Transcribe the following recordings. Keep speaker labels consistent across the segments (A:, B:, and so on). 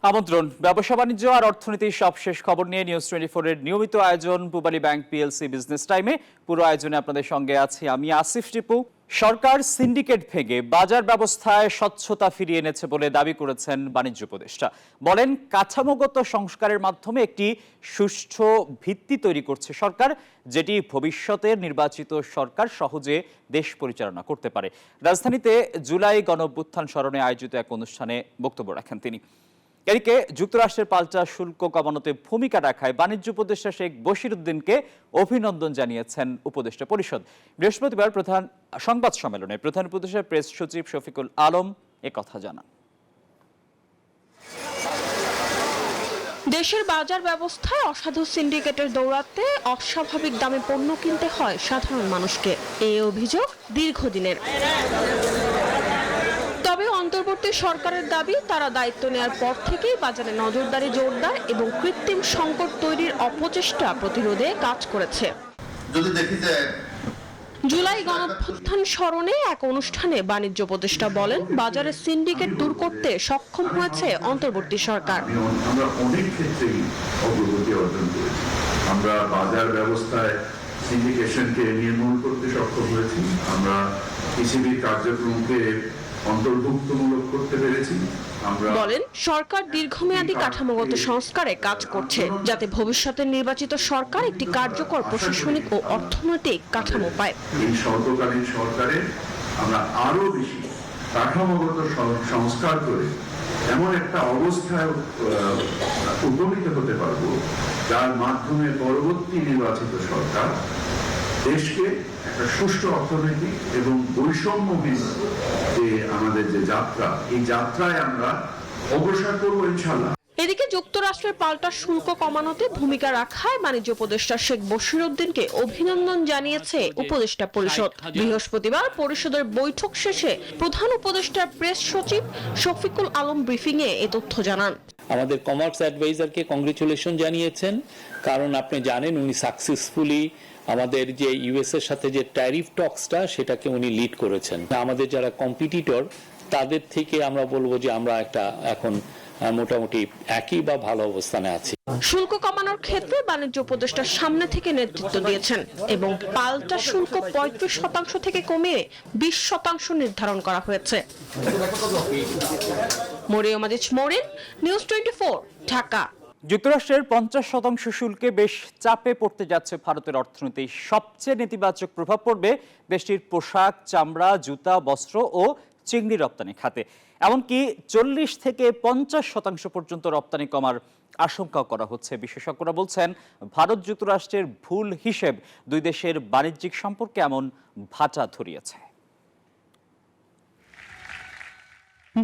A: আমন্ত্রণ। ব্যবসা বাণিজ্য আর অর্থনীতির সবশেষ খবর নিয়ে নিউজ 24 এর নিয়মিত আয়োজন পূবালী ব্যাংক পিএলসি বিজনেস টাইমে। পুরো আয়োজনে আপনাদের সঙ্গে আছি আমি আসিফ টিপু। সরকার সিন্ডিকেট ভেঙে বাজার ব্যবস্থায় স্বচ্ছতা ফিরিয়ে এনেছে বলে দাবি করেছেন বাণিজ্য উপদেষ্টা। বলেন, কাঠামোগত সংস্কারের মাধ্যমে একটি সুষ্ঠু ভিত্তি তৈরি করছে সরকার, যেটি ভবিষ্যতের নির্বাচিত সরকার সহজে দেশ পরিচালনা করতে পারে। রাজধানীতে জুলাই গণঅভ্যুত্থান স্মরণে আয়োজিত এক অনুষ্ঠানে বক্তব্য রাখেন তিনি। এদিকে যুক্তরাষ্ট্রের পাল্টা শুল্ক কমানোতে ভূমিকা রাখায় বাণিজ্য উপদেষ্টা শেখ বশিরউদ্দিনকে অভিনন্দন জানিয়েছেন উপদেষ্টা পরিষদ। বৃহস্পতিবার প্রধান সংবাদ সম্মেলনে প্রধান উপদেষ্টা প্রেস সচিব শফিকুল আলম একথা জানান।
B: দেশের বাজার ব্যবস্থায় অসাধু সিন্ডিকেটের দৌরাত্মে অস্বাভাবিক দামে পণ্য কিনতে হয় সাধারণ মানুষকে। এই অভিযোগ দীর্ঘদিনের। তবে অন্তর্বর্তী সরকারের দাবি, তারা দায়িত্ব নেওয়ার পর থেকেই বাজারে নজরদারি জোরদার এবং কৃত্রিম সংকট তৈরির অপচেষ্টা প্রতিরোধে কাজ করেছে।
C: যদি দেখি যে
B: জুলাই গণঅভ্যুত্থান স্মরণে এক অনুষ্ঠানে বাণিজ্য উপদেষ্টা বলেন, বাজারে সিন্ডিকেট দূর করতে সক্ষম হয়েছে অন্তর্বর্তী সরকার।
C: আমরা অনেক ক্ষেত্রেই অগ্রগতি অর্জন করেছি। আমরা বাজার ব্যবস্থায় সিন্ডিকেশনকে নির্মূল করতে সক্ষম হয়েছি। আমরা পিসিবির কার্যক্রমকে অন্তর্ভুক্তমূলক করতে পেরেছি।
B: বলেন, সরকার দীর্ঘমেয়াদী কাঠামোগত সংস্কারে কাজ করছে, যাতে ভবিষ্যতের নির্বাচিত সরকার একটি কার্যকর প্রশাসনিক ও অর্থনৈতিক কাঠামো পায়।
C: এই স্বল্পকালীন সরকারে আমরা আরো বেশি কাঠামোগত সংস্কার করে এমন একটা অবস্থায় উপনীত হতে পারব, যার মাধ্যমে পরবর্তী নির্বাচিত সরকার দেশকে একটা সুষ্ঠু অর্থনৈতিক এবং বৈষম্যহীন যে আমাদের যে যাত্রা, এই যাত্রায় আমরা অগ্রসর করবো ইনশাআল্লাহ।
B: এদিকে যুক্তরাষ্ট্রের পাল্টা শুল্ক কমানোতে ভূমিকা রাখায় বাণিজ্য উপদেষ্টা শেখ বশিরউদ্দিনকে অভিনন্দন জানিয়েছে উপদেষ্টা পরিষদ। বৃহস্পতিবার পরিষদের বৈঠক শেষে প্রধান উপদেষ্টার প্রেস সচিব শফিকুল আলম ব্রিফিংয়ে এ তথ্য জানান।
D: আমাদের কমার্স অ্যাডভাইজারকে কংগ্রেচুলেশন জানিয়েছেন, কারণ আপনি জানেন উনি সাকসেসফুলি আমাদের যে ইউএস এর সাথে যে ট্যারিফ টক্সটা, সেটাকে উনি লিড করেছেন। আমাদের যারা কম্পিটিটর, তাদের থেকে আমরা বলবো যে আমরা একটা এখন মোটামুটি একই বা ভালো অবস্থানে আছি।
B: শুল্ক কমানোর ক্ষেত্রে বাণিজ্য উপদেষ্টা সামনে থেকে নেতৃত্ব দিয়েছেন এবং পাল্টা শুল্ক 35% থেকে কমিয়ে 20% নির্ধারণ করা হয়েছে। মরিয়ম আজিজ মরিন, নিউজ 24, ঢাকা।
A: যুক্তরাষ্ট্রের 50% শুল্কে বেশ চাপে পড়তে যাচ্ছে ভারতের অর্থনীতি। সবচেয়ে নেতিবাচক প্রভাব পড়বে দেশটির পোশাক, চামড়া, জুতা, বস্ত্র ও চিংড়ি রপ্তানি খাতে। এমনকি 40 থেকে 50% পর্যন্ত রপ্তানি কমার আশঙ্কা করা হচ্ছে। বিশেষজ্ঞরা বলছেন, ভারত যুক্তরাষ্ট্রের ভুল হিসেব দুই দেশের বাণিজ্যিক সম্পর্কে এমন ভাটা ধরিয়েছে।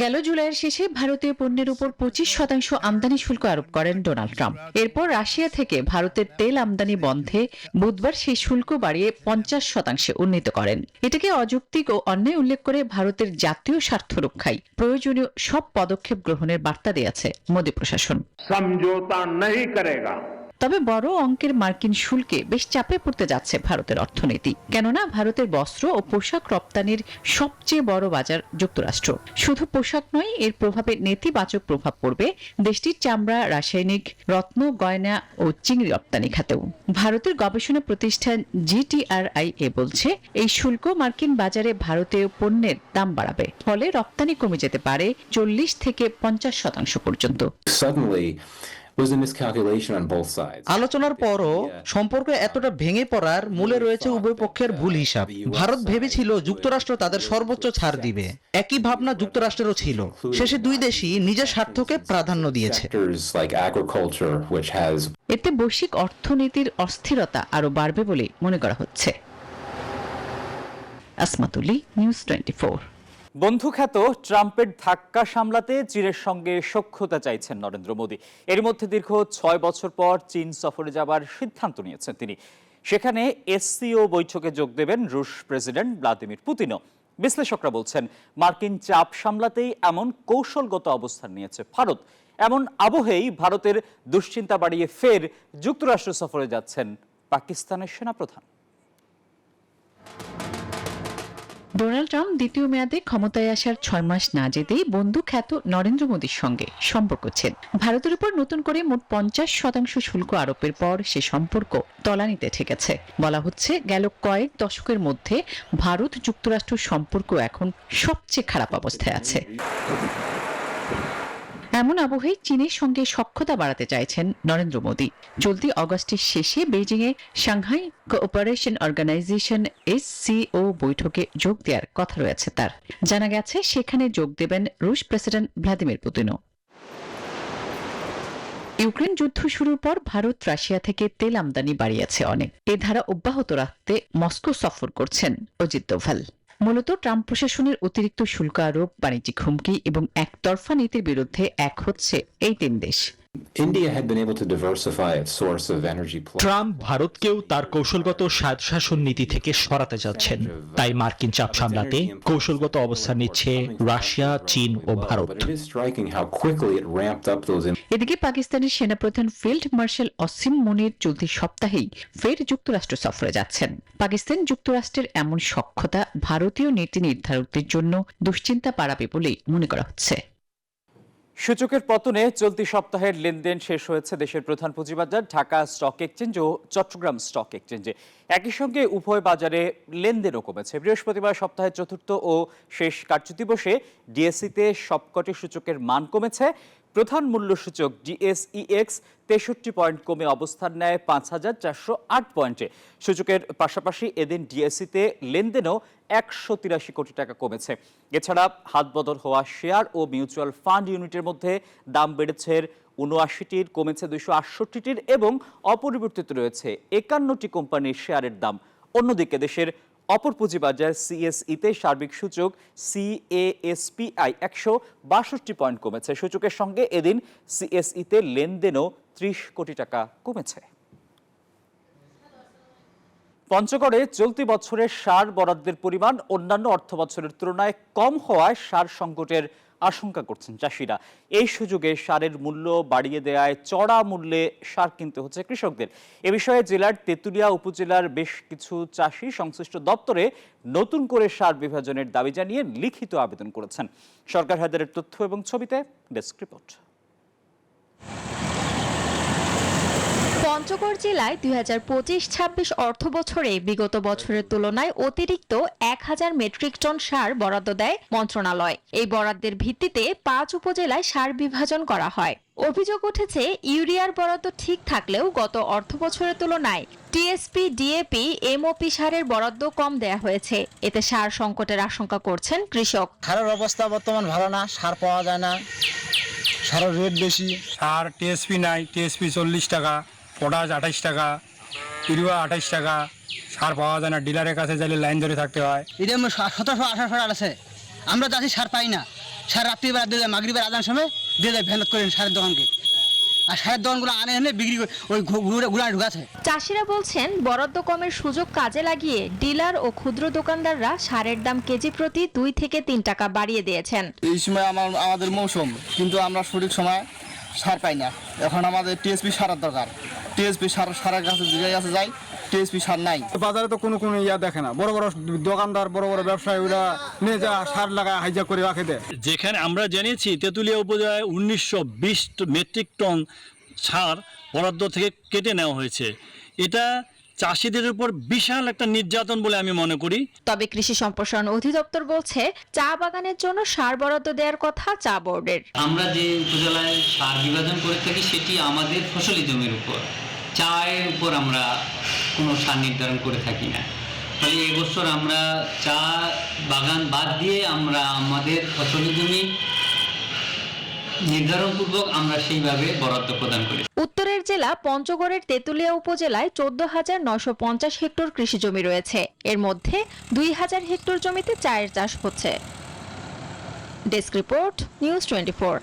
E: গেল জুলাইয়ের শেষে ভারতীয় পণ্যের উপর 25% আমদানি শুল্ক আরোপ করেন ডোনাল্ড ট্রাম্প। এরপর রাশিয়া থেকে ভারতের তেল আমদানি বন্ধে বুধবার সেই শুল্ক বাড়িয়ে 50% উন্নীত করেন। এটাকে অযৌক্তিক ও অন্যায় উল্লেখ করে ভারতের জাতীয় স্বার্থ রক্ষায় প্রয়োজনীয় সব পদক্ষেপ গ্রহণের বার্তা দিয়েছে মোদী প্রশাসন।
F: সমঝোতা नहीं करेगा।
E: তবে বড় অঙ্কের মার্কিন শুল্কে বেশ চাপে পড়তে যাচ্ছে ভারতের অর্থনীতি, কেননা ভারতের বস্ত্র ও পোশাক রপ্তানির সবচেয়ে বড় বাজার যুক্তরাষ্ট্র। শুধু পোশাক নয়, এর প্রভাবে নেতিবাচক প্রভাব পড়বে দেশটির চামড়া, রাসায়নিক, রত্ন, গয়না ও চিংড়ি রপ্তানি খাতেও। ভারতের গবেষণা প্রতিষ্ঠান GTRIA বলছে, এই শুল্ক মার্কিন বাজারে ভারতীয় পণ্যের দাম বাড়াবে, ফলে রপ্তানি কমে যেতে পারে 40 থেকে 50% পর্যন্ত।
G: আলোচনার পরও সম্পর্ক এতটা ভেঙে পড়ার মূলে রয়েছে উভয় পক্ষের ভুল হিসাব। ভারত ভেবেছিল যুক্তরাষ্ট্র তাদের সর্বোচ্চ ছাড় দিবে, একই ভাবনা যুক্তরাষ্ট্রেরও ছিল। শেষে দুই দেশই নিজের স্বার্থকে প্রাধান্য দিয়েছে।
E: এতে বৈশ্বিক অর্থনীতির অস্থিরতা আরো বাড়বে বলে মনে করা হচ্ছে। আসমাতুল্লি, নিউজ 24।
A: বন্ধুখ্যাত ট্রাম্পের ধাক্কা সামলাতে চীনের সঙ্গে সখ্যতা চাইছেন নরেন্দ্র মোদী। এর মধ্যে দীর্ঘ 6 বছর পর চীন সফরে যাবার সিদ্ধান্ত নিয়েছেন তিনি। সেখানে SCO বৈঠকে যোগ দেবেন রুশ প্রেসিডেন্ট ভ্লাদিমির পুতিনও। বিশ্লেষকরা বলছেন, মার্কিন চাপ সামলাতেই এমন কৌশলগত অবস্থান নিয়েছে ভারত। এমন আবহেই ভারতের দুশ্চিন্তা বাড়িয়ে ফের যুক্তরাষ্ট্র সফরে যাচ্ছেন পাকিস্তানের সেনাপ্রধান।
E: ডোনাল্ড ট্রাম্প দ্বিতীয় মেয়াদে ক্ষমতায় আসার 6 মাস না যেতেই বন্ধু খ্যাত নরেন্দ্র মোদীর সঙ্গে সম্পর্ক ছেদ। ভারতের উপর নতুন করে মোট 50% শুল্ক আরোপের পর সে সম্পর্ক তলানিতে ঠেকেছে। বলা হচ্ছে গেল কয়েক দশকের মধ্যে ভারত যুক্তরাষ্ট্র সম্পর্ক এখন সবচেয়ে খারাপ অবস্থায় আছে। এমন আবহে চীনের সঙ্গে সখ্যতা বাড়াতে চাইছেন নরেন্দ্র মোদী। চলতি অগস্টের শেষে বেইজিংয়ে সাংহাই কোঅপারেশন অর্গানাইজেশন SCO বৈঠকে যোগ দেওয়ার কথা রয়েছে তার। জানা গেছে সেখানে যোগ দেবেন রুশ প্রেসিডেন্ট ভ্লাদিমির পুতিনও। ইউক্রেন যুদ্ধ শুরুর পর ভারত রাশিয়া থেকে তেল আমদানি বাড়িয়েছে অনেক। এ ধারা অব্যাহত রাখতে মস্কো সফর করছেন অজিত দোভাল। মূলত ট্রাম্প প্রশাসনের অতিরিক্ত শুল্ক আরোপ, বাণিজ্যিক হুমকি এবং একতরফা নীতির বিরুদ্ধে এক হচ্ছে এই 3 দেশ।
H: India had been able to diversify its source of energy.
I: Trump ভারতকেও তার কৌশলগত স্বায়ত্তশাসন নীতি থেকে সরাতে যাচ্ছেন, তাই মার্কিন চাপ সামলাতে কৌশলগত অবস্থান নিচ্ছে রাশিয়া, চীন ও ভারত।
E: এদিকে পাকিস্তানের সেনাপ্রধান ফিল্ড মার্শাল অসিম মুনির চলতি সপ্তাহেই ফের যুক্তরাষ্ট্র সফরে যাচ্ছেন। পাকিস্তান যুক্তরাষ্ট্রের এমন সখ্যতা ভারতীয় নীতি নির্ধারকদের জন্য দুশ্চিন্তা বাড়াবে বলেই মনে করা হচ্ছে।
A: সূচকের পতনে চলতি সপ্তাহের লেনদেন শেষ হয়েছে দেশের প্রধান পুঁজিবাজার ঢাকা স্টক এক্সচেঞ্জ ও চট্টগ্রাম স্টক এক্সচেঞ্জে। একই সঙ্গে উভয় বাজারে লেনদেনও কমেছে। বৃহস্পতিবার সপ্তাহের চতুর্থ ও শেষ কার্যদিবসে ডিএসইতে সবকটি সূচকের মান কমেছে। প্রধান মূল্য সূচক DSEX 63 পয়েন্ট কমে অবস্থান নেয় 5408 পয়েন্টে। সূচকের পাশাপাশি এদিন ডিএসইতে লেনদেনও 183 কোটি টাকা কমেছে। এছাড়া হাতবদল হওয়া শেয়ার ও মিউচুয়াল ফান্ড ইউনিটের মধ্যে দাম বেড়েছে 79টির, কমেছে 268টির এবং অপরিবর্তিত রয়েছে 51টি কোম্পানির শেয়ারের দাম। অন্যদিকে দেশের অপর পুঁজিবাজার CSE-তে সার্বিক সূচক CASPI 162 পয়েন্ট কমেছে। সূচকের সঙ্গে এদিন CSE-তে লেনদেনও 30 কোটি টাকা কমেছে। পঞ্চগড়ে চলতি বছরের সার বরাদ্দের পরিমাণ অন্যান্য অর্থ বছরের তুলনায় কম হওয়ায় সার সংকটের আশঙ্কা করছেন চাষিরা। এই সুযোগে সারের মূল্য বাড়িয়ে দেওয়ায় চড়া মূল্যে সার কিনতে হচ্ছে কৃষকদের। এ বিষয়ে জেলার তেঁতুলিয়া উপজেলার বেশ কিছু চাষি সংশ্লিষ্ট দপ্তরে নতুন করে সার বিভাজনের দাবি জানিয়ে লিখিত আবেদন করেছেন। সরকার হায়দারের তথ্য এবং ছবিতে ডেস্ক রিপোর্ট।
J: পঞ্চগড় জেলায় 2025-26 অর্থ বছরে বিগত বছরের তুলনায় অতিরিক্ত 1000 মেট্রিক টন সার বরাদ্দ দেয় মন্ত্রণালয়। এই বরাদ্দের ভিত্তিতে 5 উপজেলায় সার বিভাজন করা হয়। অভিযোগ উঠেছে ইউরিয়ার বরাদ্দ ঠিক থাকলেও গত অর্থ বছরের তুলনায় টিএসপি, ডিএপি, এমওপি সারের বরাদ্দ কম দেয়া হয়েছে। এতে সার সংকটের আশঙ্কা করছেন কৃষক।
K: সারের অবস্থা বর্তমান ভালো না, সার পাওয়া যায় না, সারের রেট বেশি।
L: সার টিএসপি নাই, টিএসপি 40 টাকা, পটাশ 28 টাকা, ইউরিয়া 28 টাকা। সার পাওয়া যায় না, ডিলারের কাছে যাইলে লাইন ধরে থাকতে হয়।
K: এটা 1700-1800 টাকা আছে, আমরা চাষি সার পাই না। সার রাত্রিবেলা দিয়ে যায়, মাগরিবের আজান সময় দিয়ে যায় ভ্যানত করে সারের দোকানকে, আর সারের দোকানগুলো আনে এনে বিক্রি করে ওই ঘুরা ঢুকাছে।
J: চাষিরা বলছেন বরাদ্দ কমের সুযোগ কাজে লাগিয়ে ডিলার ও ক্ষুদ্র দোকানদাররা সারের দাম কেজি প্রতি 2 থেকে 3 টাকা বাড়িয়ে দিয়েছেন।
K: এই সময় আমাদের মৌসুম, কিন্তু আমরা সঠিক সময় সার পাই না। এখন আমাদের টিএসপি সারের দরকার। টিএসপি সারের কাছে যাই, টিএসপি সার নাই।
L: বাজারে তো কোনো ইয়া দেখে না, বড় বড় দোকানদার, বড় বড় ব্যবসায়ী ওরা নিয়ে যা সার লাগায় হাইজা করে রাখে দেয়।
M: যেখানে আমরা জেনেছি তেঁতুলিয়া উপজেলায় 1920 মেট্রিক টন সার বরাদ্দ থেকে কেটে নেওয়া হয়েছে। এটা চাষিদের উপর বিশাল একটা নির্যাতন বলে আমি মনে করি।
J: তবে কৃষি সম্প্রসারণ অধিদপ্তর বলছে চা বাগানের জন্য সার বরাদ্দ দেওয়ার কথা চা বোর্ডের।
N: আমরা যে উপজেলায় সার বিভাজন করে থাকি সেটি আমাদের ফসলি জমির উপর, চায়ের উপর আমরা কোনো সার নির্ধারণ করে থাকি না। ফলে এবছর আমরা চা বাগান বাদ দিয়ে আমরা আমাদের ফসলি জমি নির্ধারণপূর্বক আমরা সেইভাবে বরাদ্দ প্রদান করি।
J: উত্তরের জেলা পঞ্চগড়ের তেঁতুলিয়া উপজেলায় 14,950 হেক্টর কৃষি জমি রয়েছে। এর মধ্যে 2000 হেক্টর জমিতে চায়ের চাষ হচ্ছে। Desk report, news 24।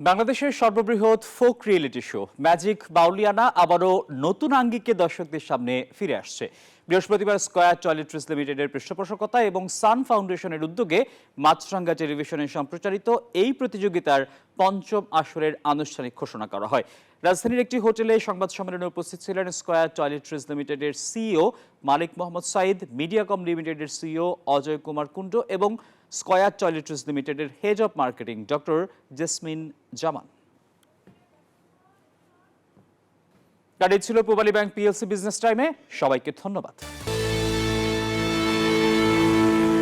A: বাংলাদেশের সর্ববৃহৎ folk reality show magic Bauliana আবারও নতুন আঙ্গিকে দর্শকদের সামনে ফিরে আসছে। বৃহস্পতিবার স্কয়ার টয়লেট্রিজ লিমিটেডের পৃষ্ঠপোষকতা এবং সান ফাউন্ডেশনের উদ্যোগে মাছরাঙ্গা টেলিভিশনে সম্প্রচারিত এই প্রতিযোগিতার 5ম আসরের আনুষ্ঠানিক ঘোষণা করা হয়। রাজধানীর একটি হোটেলে সংবাদ সম্মেলনে উপস্থিত ছিলেন স্কয়ার টয়লেট্রিজ লিমিটেডের সিইও মালিক মোহাম্মদ সাইদ, মিডিয়াকম লিমিটেডের সিইও অজয় কুমার কুণ্ড এবং স্কয়ার টয়লেট্রিজ লিমিটেডের head of marketing doctor Jesmin Zaman. আর এই ছিল পূবালী ব্যাংক পিএলসি বিজনেস টাইমে। সবাইকে ধন্যবাদ।